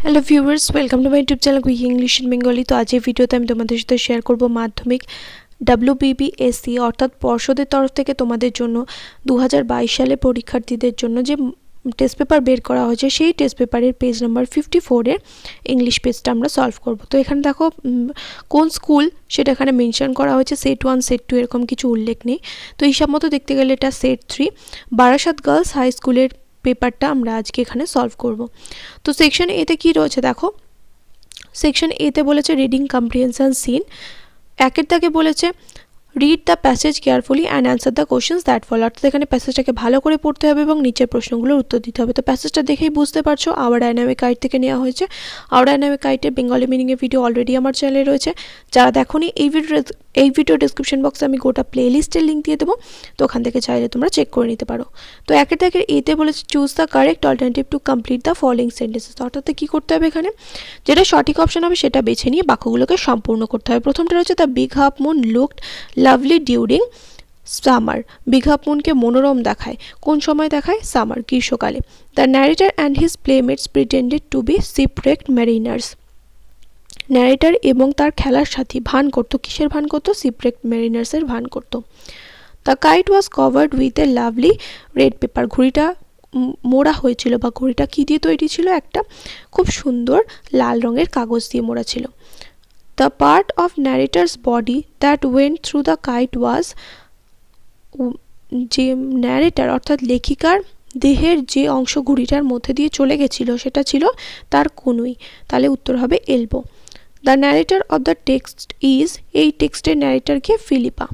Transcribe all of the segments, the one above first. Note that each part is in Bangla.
Hello viewers, welcome to my YouTube channel quick English in Bengali. তো আজকের ভিডিওতে আমি তোমাদের সাথে শেয়ার করব মাধ্যমিক WBBSE অর্থাৎ পর্ষদের তরফ থেকে তোমাদের জন্য 2022 সালে পরীক্ষার্থীদের জন্য যে টেস্ট পেপার বের করা হয়েছে সেই টেস্ট পেপারের পেজ নাম্বার 54 এর ইংলিশ পেজটা আমরা সলভ করব। তো এখানে দেখো কোন স্কুল সেটা এখানে মেনশন করা হয়েছে, সেট 1 সেট 2 এরকম কিছু উল্লেখ নেই। তো হিসাব মতো দেখতে গেলে এটা সেট 3 বারাসাত গার্লস হাই স্কুলের পেপারটা আমরা আজকে এখানে সলভ করব। তো সেকশন এতে কি রয়েছে দেখো, সেকশন এতে বলেছে রিডিং কম্প্রিহেনশন সিন, একের দাগে বলেছে read the passage carefully and answer the questions that follow. অর্থাৎ এখানে প্যাসেজটাকে ভালো করে পড়তে হবে এবং নিচের প্রশ্নগুলোর উত্তর দিতে হবে। তো প্যাসেজটা দেখেই বুঝতে পারছো আওয়ার ডায়নামিক গাইড থেকে নেওয়া হয়েছে। আওয়ার ডায়নামিক গাইডের বেঙ্গলি মিনিংয়ের ভিডিও অলরেডি আমার চ্যানেলে রয়েছে। যারা দেখোনি এই ভিডিও ডিসক্রিপশন বক্সে আমি গোটা প্লেলিস্টের লিঙ্ক দিয়ে দেবো, তো ওখান থেকে চাইলে তোমরা চেক করে নিতে পারো। তো একের দাগের এতে বলেছে choose the correct alternative to complete the following sentences. অর্থাৎ কী করতে হবে, এখানে যেটা সঠিক অপশন হবে সেটা বেছে নিয়ে বাক্যগুলোকে সম্পূর্ণ করতে হবে। প্রথমটা রয়েছে the Big Half Moon looked lovely during summer. Big Half মুনকে মনোরম দেখায়, কোন সময় দেখায়? সামার, গ্রীষ্মকালে। The narrator and his playmates pretended to be shipwrecked mariners. ন্যারেটর এবং তার খেলার সাথী ভান করতো, কিসের ভান করতো? শিপরেকড মেরিনার্সের ভান করতো। The kite was covered with a lovely red paper. ঘুড়িটা মোড়া হয়েছিল বা ঘুড়িটা কী দিয়ে তৈরি ছিল? একটা খুব সুন্দর লাল রঙের কাগজ দিয়ে মোড়া ছিল। The part of narrator's body that went through the kite ওয়াজ, যে ন্যারেটার অর্থাৎ লেখিকার দেহের যে অংশ ঘুড়িটার মধ্যে দিয়ে চলে গেছিল সেটা ছিল তার কনুই, তাহলে উত্তর হবে elbow. The narrator of the text is, এই টেক্সটের ন্যারেটারকে ফিলিপা।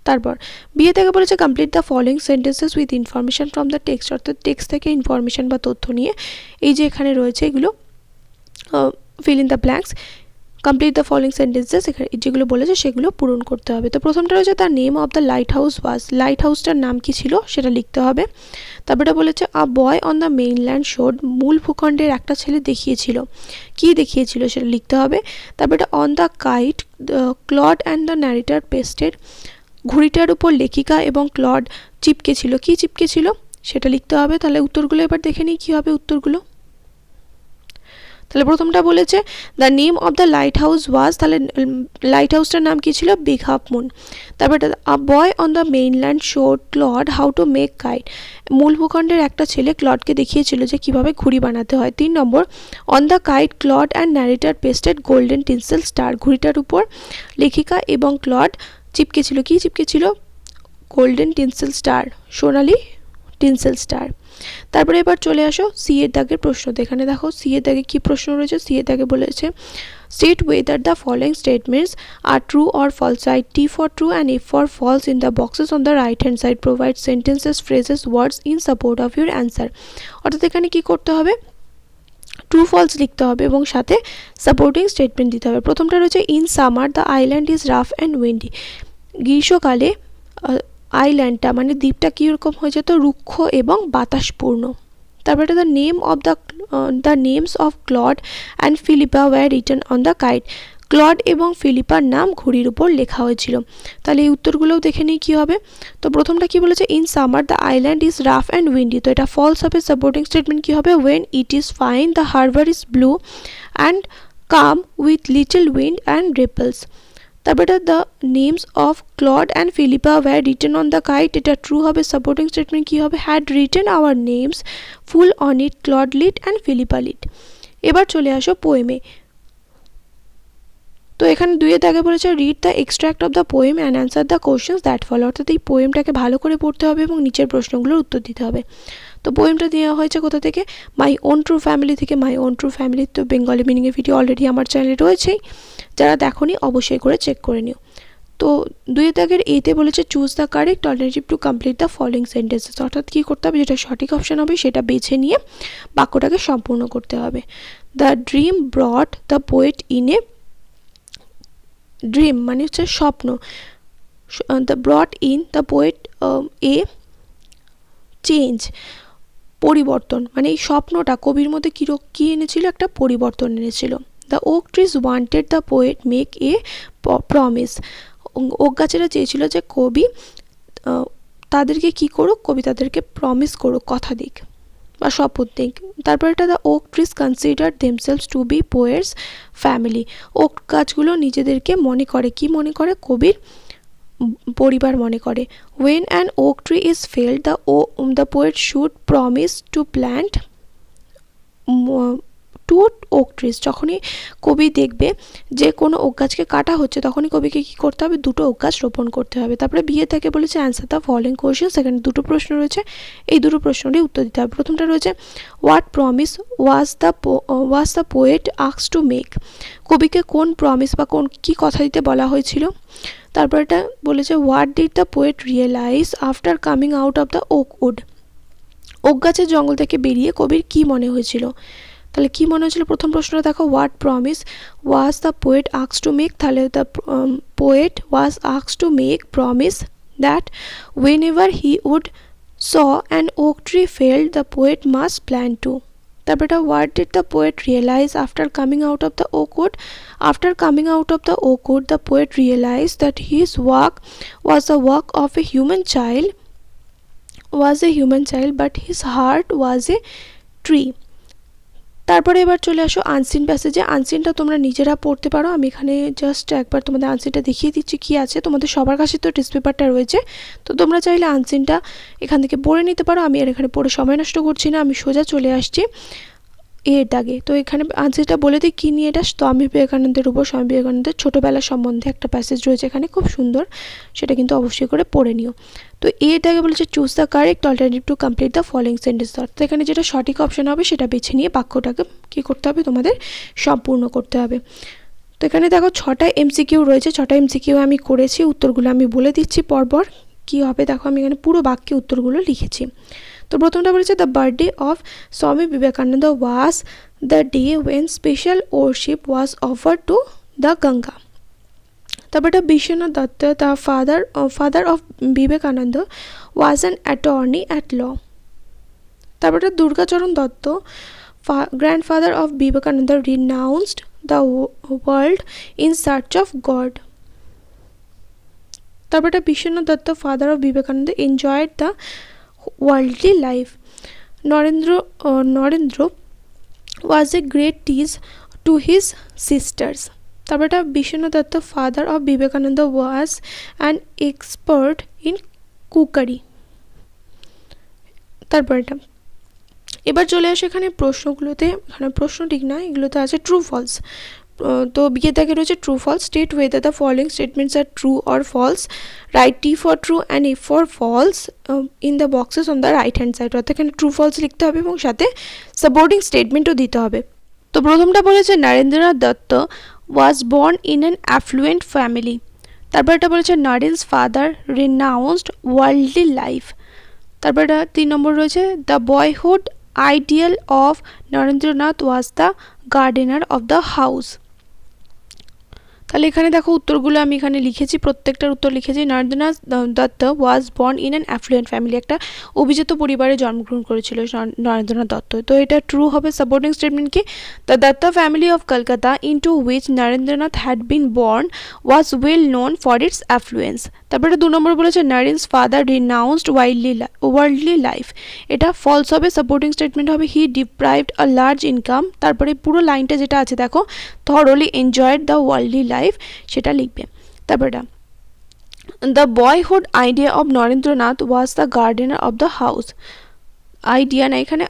তারপর বিয়ে থেকে বলেছে complete the following sentences with information from the text. অর্থাৎ টেক্সট থেকে ইনফরমেশন বা তথ্য নিয়ে এই যে এখানে রয়েছে এগুলো feel in the blanks, complete the following sentences, এখানে যেগুলো বলেছে সেগুলো পূরণ করতে হবে। তো প্রথমটা রয়েছে the name of the lighthouse was. লাইট হাউসটার নাম কি ছিল সেটা লিখতে হবে। তারপরে বলেছে a boy on the mainland showed, মূল ভূখণ্ডের একটা ছেলে দেখিয়েছিল, কি দেখিয়েছিল সেটা লিখতে হবে। তারপরে on the kite Claude and the narrator pasted, ঘুড়িটার উপর লেখিকা এবং ক্লড চিপকে ছিল, কি চিপকে ছিল সেটা লিখতে হবে। তাহলে উত্তরগুলো এবার দেখে নিই কী হবে উত্তরগুলো। তাহলে প্রথমটা বলেছে the name of the lighthouse was, তাহলে লাইট হাউসটার নাম কী ছিল? Big Half Moon. তারপরে a boy on the mainland showed Claude how to make kite, মূল ভূখণ্ডের একটা ছেলে ক্লডকে দেখিয়েছিল যে কীভাবে ঘুড়ি বানাতে হয়। 3 নম্বর on the kite Claude and narrator pasted golden tinsel star, ঘুড়িটার উপর লেখিকা এবং ক্লড চিপকে ছিল, কি চিপকে ছিল? গোল্ডেন টিনসেল স্টার, সোনালি টিনসেল স্টার। তারপরে এবার চলে আসো সি এর দাগের প্রশ্ন। এখানে দেখো সি এর দাগে কী প্রশ্ন রয়েছে। সি এর দাগে বলেছে state whether the following statements are true or false. Write T for true and F for false in the boxes on the right hand side. Provide sentences phrases words in support of your answer. অর্থাৎ এখানে কী করতে হবে? ট্রু ফলস লিখতে হবে এবং সাথে সাপোর্টিং স্টেটমেন্ট দিতে হবে। প্রথমটা রয়েছে in summer the island is rough and Windy. গ্রীষ্মকালে আইল্যান্ডটা মানে দ্বীপটা কীরকম হয়ে যেত? রুক্ষ এবং বাতাসপূর্ণ। তারপরে the names of Claude and Philippa were written on the kite. Claude এবং ফিলিপার নাম ঘুড়ির উপর লেখা হয়েছিল। তাহলে এই উত্তরগুলোও দেখে নিই কী হবে। তো প্রথমটা কী বলেছে? In summer the island is rough and windy, তো এটা ফলস হবে। সাপোর্টিং স্টেটমেন্ট কী হবে? When it is fine the harbour is blue and calm with little wind and ripples. তারপরে the names of Claude and Philippa were written on the kite, এটা ট্রু হবে। সাপোর্টিং স্টেটমেন্ট কী হবে? Had written our names full on it, Claude Lit and Philippa Lit. এবার চলে আসো পোয়েমে। তো এখানে 2 দাগে বলেছে read the extract of the poem and answer the questions that follow. অর্থাৎ এই পোয়েমটাকে ভালো করে পড়তে হবে এবং নিচের প্রশ্নগুলোর উত্তর দিতে হবে। তো পোয়েমটা দেওয়া হয়েছে কোথা থেকে? মাই ওন ট্রু ফ্যামিলি থেকে। মাই ওন ট্রু ফ্যামিলি তো বেঙ্গলি মিনিংয়ের ভিডিও অলরেডি আমার চ্যানেলে রয়েছেই, যারা দেখোনি অবশ্যই করে চেক করে নিও। তো 2 দাগের এতে বলেছে choose the correct alternative to complete the following sentences. অর্থাৎ কী করতে হবে? যেটা সঠিক অপশান হবে সেটা বেছে নিয়ে বাক্যটাকে সম্পূর্ণ করতে হবে। The dream ব্রট the poet in a, dream মানে হচ্ছে স্বপ্ন, the ব্রট in the poet A change, পরিবর্তন, মানে এই স্বপ্নটা কবির মধ্যে কী এনেছিল? একটা পরিবর্তন এনেছিল। The oak trees wanted the poet make a promise. Oak গাছেরা চেয়েছিল যে কবি তাদেরকে কী করুক? কবি তাদেরকে প্রমিস করুক, কথা দিক। বা শপথ নিক। তারপর এটা the oak trees consider themselves to be poet's family. Oak গাছগুলো নিজেদেরকে মনে করে, কি মনে করে, কবির পরিবার মনে করে। When an oak tree is felled, the poet should promise to plant two oak trees. যখনই কবি দেখবে যে কোনো ওক গাছকে কাটা হচ্ছে তখনই কবিকে কী করতে হবে, দুটো ওক গাছ রোপণ করতে হবে। তারপরে বিয়ে থেকে বলেছে অ্যান্সার দ্য ফলোইং কোয়েশ্চেন। সেখানে দুটো প্রশ্ন রয়েছে, এই দুটো প্রশ্নেরই উত্তর দিতে হবে। প্রথমটা রয়েছে what promise was the poet asked to make. কবিকে কোন প্রমিস বা কোন কী কথা দিতে বলা হয়েছিল। তারপর এটা বলেছে what did the poet realise after coming out of the oak wood. Oak গাছের জঙ্গল থেকে বেরিয়ে কবির কী মনে হয়েছিল। তাহলে কী মনে হয়েছিল, প্রথম প্রশ্নটা দেখো what promise was the poet asked to make. তাহলে the poet was asked to make promise that whenever he would saw an oak tree felled the poet must plant two. তারপর এটা what did the poet realise after coming out of the oak wood. After coming out of the oak wood the poet realise that his work was the work of a human child but his heart was a tree. তারপরে এবার চলে আসো আনসিন প্যাসেজে। আনসিনটা তোমরা নিজেরা পড়তে পারো, আমি এখানে জাস্ট একবার তোমাদের আনসিনটা দেখিয়ে দিচ্ছি কী আছে। তোমাদের সবার কাছে তো টেস্ট পেপারটা রয়েছে, তো তোমরা চাইলে আনসিনটা এখান থেকে পড়ে নিতে পারো। আমি আর এখানে পড়ে সময় নষ্ট করছি না, আমি সোজা চলে আসছি এর দাগে। তো এখানে আনসিনটা বলে দিই কী নিয়ে, এটা স্বামী বিবেকানন্দের উপর, স্বামী বিবেকানন্দের ছোটোবেলা সম্বন্ধে একটা প্যাসেজ রয়েছে এখানে, খুব সুন্দর, সেটা কিন্তু অবশ্যই করে পড়ে নিও। তো এর দাগে বলেছে choose the correct alternative to complete the following sentence. তো এখানে যেটা সঠিক অপশন হবে সেটা বেছে নিয়ে বাক্যটাকে কী করতে হবে, তোমাদের সম্পূর্ণ করতে হবে। তো এখানে দেখো 6টা এমসিকিউ রয়েছে, 6টা এমসিকিউ আমি করেছি, উত্তরগুলো আমি বলে দিচ্ছি পরপর কী হবে। দেখো আমি এখানে পুরো বাক্যে উত্তরগুলো লিখেছি। তো প্রথমটা বলেছে the birthday of Swami Vivekananda was the day when special worship was offered to the Ganga. তারপর এটা Vishwanath Datta the father of Vivekananda was an attorney at law. তারপর এটা Durgacharan Datta grandfather of Vivekananda renounced the world in search of God. তারপর এটা Vishwanath Datta father of Vivekananda enjoyed the worldly life. Narendra was a great tease to his sisters. তারপর এটা Vishwanath Datta father of Vivekananda was an expert in cookery. তারপর এটা এবার চলে আসে এখানে প্রশ্নগুলোতে, এখানে প্রশ্ন ঠিক না, এগুলোতে আছে ট্রু ফলস। তো বিয়ে দাগে রয়েছে true false. State whether the following statements are true or false. Write T for true and A for false in the boxes on the right hand side. অর্থাৎ এখানে ট্রু ফলস লিখতে হবে এবং সাথে সাপোর্টিং স্টেটমেন্টও দিতে হবে। তো প্রথমটা বলেছে Narendranath Dutta was born in an effluent family. তারপর এটা বলেছে নারেন্স ফাদার রিনাউন্সড ওয়ার্ল্ডলি লাইফ। তারপর এটা 3 নম্বর রয়েছে the boyhood ideal of Narendranath was the gardener of the house. তাহলে এখানে দেখো উত্তরগুলো আমি এখানে লিখেছি, প্রত্যেকটার উত্তর লিখেছি। Narendranath Dutta was born in an effluent family, একটা অভিজাত পরিবারে জন্মগ্রহণ করেছিল নরেন্দ্রনাথ দত্ত। তো এটা ট্রু হবে। সাপোর্টিং স্টেটমেন্ট কি, the Dutta family of Kolkata into which Narendranath had been born was well known for its affluence. তারপরে 2 নম্বর বলেছে নারেন্স ফাদার রিনাউন্সড ওয়ার্ল্ডলি লাইফ, এটা ফলস হবে। সাপোর্টিং স্টেটমেন্ট হবে হি ডিপ্রাইভড আ লার্জ ইনকাম। তারপরে পুরো লাইনটা যেটা আছে দেখো thoroughly enjoyed the worldly life, সেটা লিখবে। তারপর এটা the boyhood idea of Narendranath was the gardener of the house. Idea না, এখানে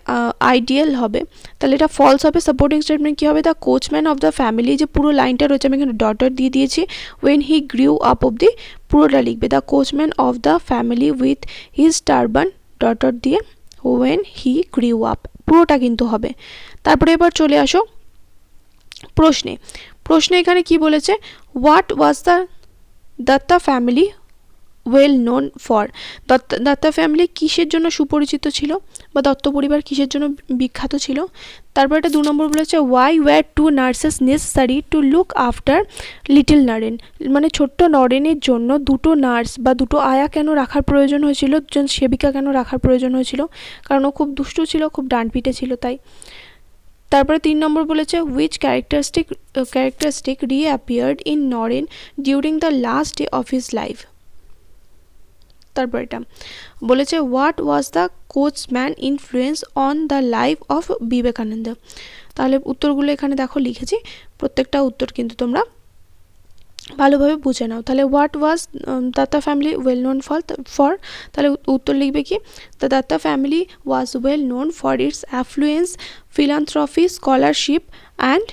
আইডিয়াল হবে, তাহলে এটা ফলস হবে। সাপোর্টিং স্টেটমেন্ট কী হবে, the coachman of the family, যে পুরো লাইনটা রয়েছে আমি এখানে ডট দিয়ে দিয়েছি। ওয়েন হি গ্রিউ আপ অবধি পুরোটা লিখবে, the coachman of the family with his turban dot দিয়ে ওয়েন হি গ্রিউ আপ, পুরোটা কিন্তু হবে। তারপরে এবার চলে আসো প্রশ্নে এখানে কি বলেছে, what was the Datta family well known for. Datta family কিসের জন্য সুপরিচিত ছিল, বা দত্ত পরিবার কিসের জন্য বিখ্যাত ছিল। তারপর এটা 2 নম্বর বলেছে why were 2 nurses necessary to look after little Naren, মানে ছোট্ট নরেনের জন্য 2টো নার্স বা 2টো আয়া কেন রাখার প্রয়োজন হয়েছিল, একজন সেবিকা কেন রাখার প্রয়োজন হয়েছিল, কারণ ও খুব দুষ্টু ছিল, খুব ডানপিটে ছিল তাই। তারপরে 3 নম্বর বলেছে which characteristic reappeared in Naren during the last day of his life. তারপর এটা বলেছে what was the coachman influence on the life of Vivekananda. তাহলে উত্তরগুলো এখানে দেখো লিখেছি, প্রত্যেকটা উত্তর কিন্তু তোমরা ভালোভাবে বুঝে নাও। তাহলে what was Datta family well known for, তাহলে উত্তর লিখবে কি, the Datta family was well known for its affluence, philanthropy, scholarship and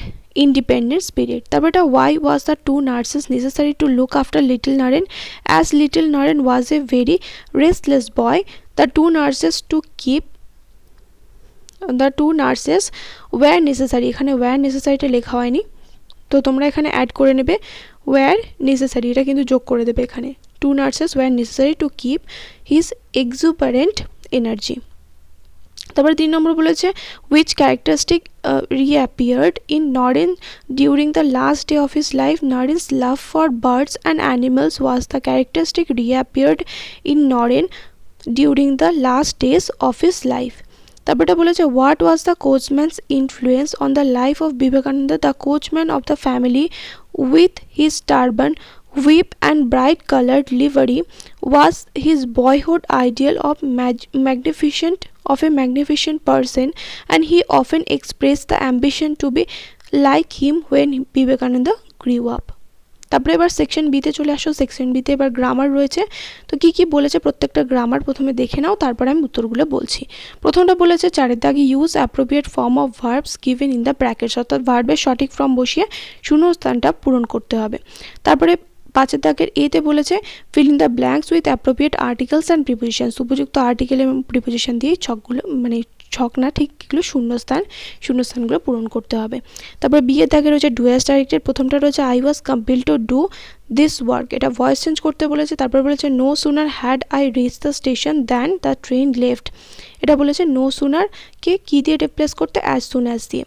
independent spirit. তারপর এটা why was the two nurses necessary to look after little Naren, as little Naren was a very restless boy, the two nurses were necessary, এখানে were necessary টা লেখা হয়নি, তো তোমরা এখানে অ্যাড করে নেবে were necessary, এটা কিন্তু যোগ করে দেবে এখানে, two nurses were necessary to keep his exuberant energy. তারপর 3 নম্বর বলেছে which characteristic reappeared in Naren during the last day of his life. Naren's love for birds and animals was the characteristic reappeared in Naren during the last days of his life. তারপরটা বলেছে what was the coachman's influence on the life of Vivekananda. The coachman of the family with his turban, whip and bright colored livery was his boyhood ideal of a magnificent person, and he often expressed the ambition to be like him when Vivekananda grew up. তারপরে এবার সেকশন বিতে চলে আসো। সেকশন বিতে এবার গ্রামার রয়েছে, তো কি কি বলেছে প্রত্যেকটা গ্রামার প্রথমে দেখে নাও, তারপরে আমি উত্তরগুলো বলছি। প্রথমটা বলেছে চারের দাগে use appropriate form of verbs given in the brackets, অর্থাৎ ভার্বের সঠিক ফর্ম বসিয়ে শূন্যস্থানটা পূরণ করতে হবে। তারপরে 5 দাগের এতে বলেছে feel in the blanks with appropriate articles and prepositions, উপযুক্ত আর্টিকেল এবং প্রিপোজিশন দিয়ে ছকগুলো মানে ছক না ঠিক এগুলো শূন্যস্থানগুলো পূরণ করতে হবে। তারপর বিয়ের দাগে রয়েছে ডুয়াস ডাইরেক্টেড, প্রথমটা রয়েছে I was compelled to do this work, এটা ভয়েস চেঞ্জ করতে বলেছে। তারপর বলেছে no sooner had I reach the station than the train left, এটা বলেছে নো সুনারকে কি দিয়ে রিপ্লেস করতে, অ্যাজ সুন অ্যাজ দিয়ে।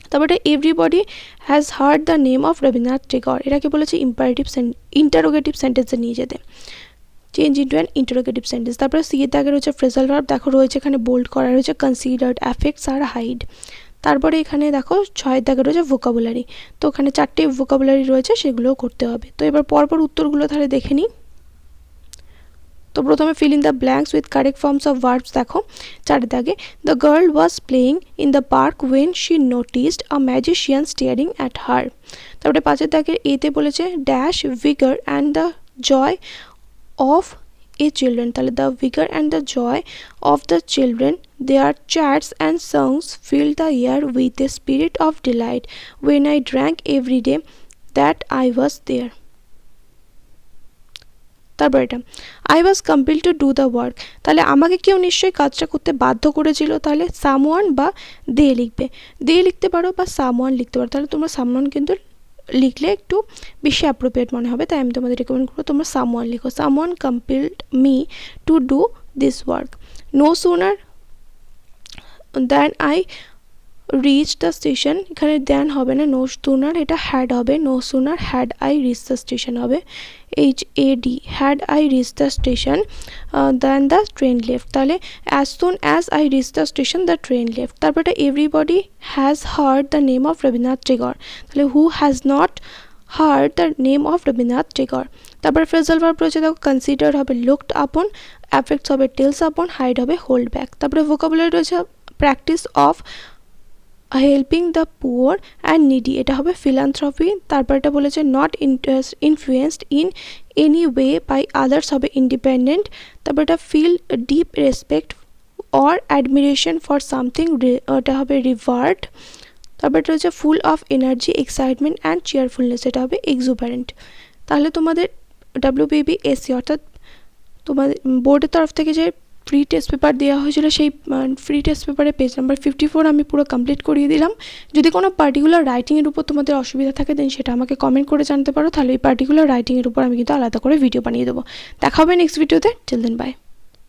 তারপর এটা everybody has hard the name of Rabindranath Tagore, এটাকে বলেছে ইন্টারোগেটিভ সেন্টেন্সে নিয়ে যেতে, change into an interrogative sentence. তারপরে সি এর দাগে রয়েছে ফ্রেজাল ভার্ব, দেখো রয়েছে এখানে বোল্ড করা রয়েছে কনসিডার্ড, অ্যাফেক্টস আর হাইড। তারপরে এখানে দেখো 6 দাগে রয়েছে ভোকাবুলারি, তো ওখানে 4টে ভোকাবুলারি রয়েছে, সেগুলোও করতে হবে। তো এবার পরপর উত্তরগুলো তাহলে দেখে নিই। তো প্রথমে fill in the blanks with correct forms of verbs, দেখো 4 দাগে the girl was playing in the park when she noticed a magician staring at her. তারপরে 5 দাগের এতে বলেছে dash vigour and the joy of a children, তাহলে the vigor and the joy of the children, their chants and songs filled the air with a spirit of delight when I drank every day that I was there. তারপর এটা I was compelled to do the work, তাহলে আমাকে কেউ নিশ্চয়ই কাজটা করতে বাধ্য করেছিল, তাহলে সামওয়ান বা দে লিখবে, দে লিখতে পারো বা সামওয়ান লিখতে পারো, তাহলে তোমরা সামওয়ান কিন্তু লিখলে একটু বেশি অ্যাপ্রোপ্রিয়েট মনে হবে, তাই আমি তোমাদের রেকমেন্ড করবো তোমরা সামওয়ান লিখো। Someone compelled me to do this work, no sooner than I reach the station, এখানে দ্যান হবে না, নো সুনার এটা হ্যাড হবে, no sooner had I reach the station হবে, HAD, had I reached the station then the train left, তাহলে as soon as I reached the station the train left। তারপরে everybody has heard the name of Rabindranath Tagore, তাহলে who has not heard the name of Rabindranath Tagore। তারপরে phrasal verb রয়েছে দেখো consider হবে looked upon, affects হবে tells upon, hide হবে hold back। তারপরে vocabulary রয়েছে practice of helping the poor and needy, এটা হবে ফিলান্থ্রপি। তারপর এটা বলেছে not influenced in any way by others হবে ইন্ডিপেন্ডেন্ট। তারপর এটা feel deep respect or admiration for something, এটা হবে রিভার্ড। তারপর এটা হচ্ছে full of energy, excitement and cheerfulness, এটা হবে এক্সুবারেন্ট। তাহলে তোমাদের WBBSE অর্থাৎ তোমাদের বোর্ডের তরফ থেকে যে ফ্রি টেস্ট পেপার দেওয়া হয়েছিল, সেই ফ্রি টেস্ট পেপারে পেজ নাম্বার 54 আমি পুরো কমপ্লিট করিয়ে দিলাম। যদি কোনো পার্টিকুলার রাইটিংয়ের উপর তোমাদের অসুবিধা থাকে দেন সেটা আমাকে কমেন্ট করে জানতে পারো, তাহলে এই পার্টিকুলার রাইটিংয়ের উপর আমি কিন্তু আলাদা করে ভিডিও বানিয়ে দেবো। দেখা হবে নেক্সট ভিডিওতে, টিল দেন বাই।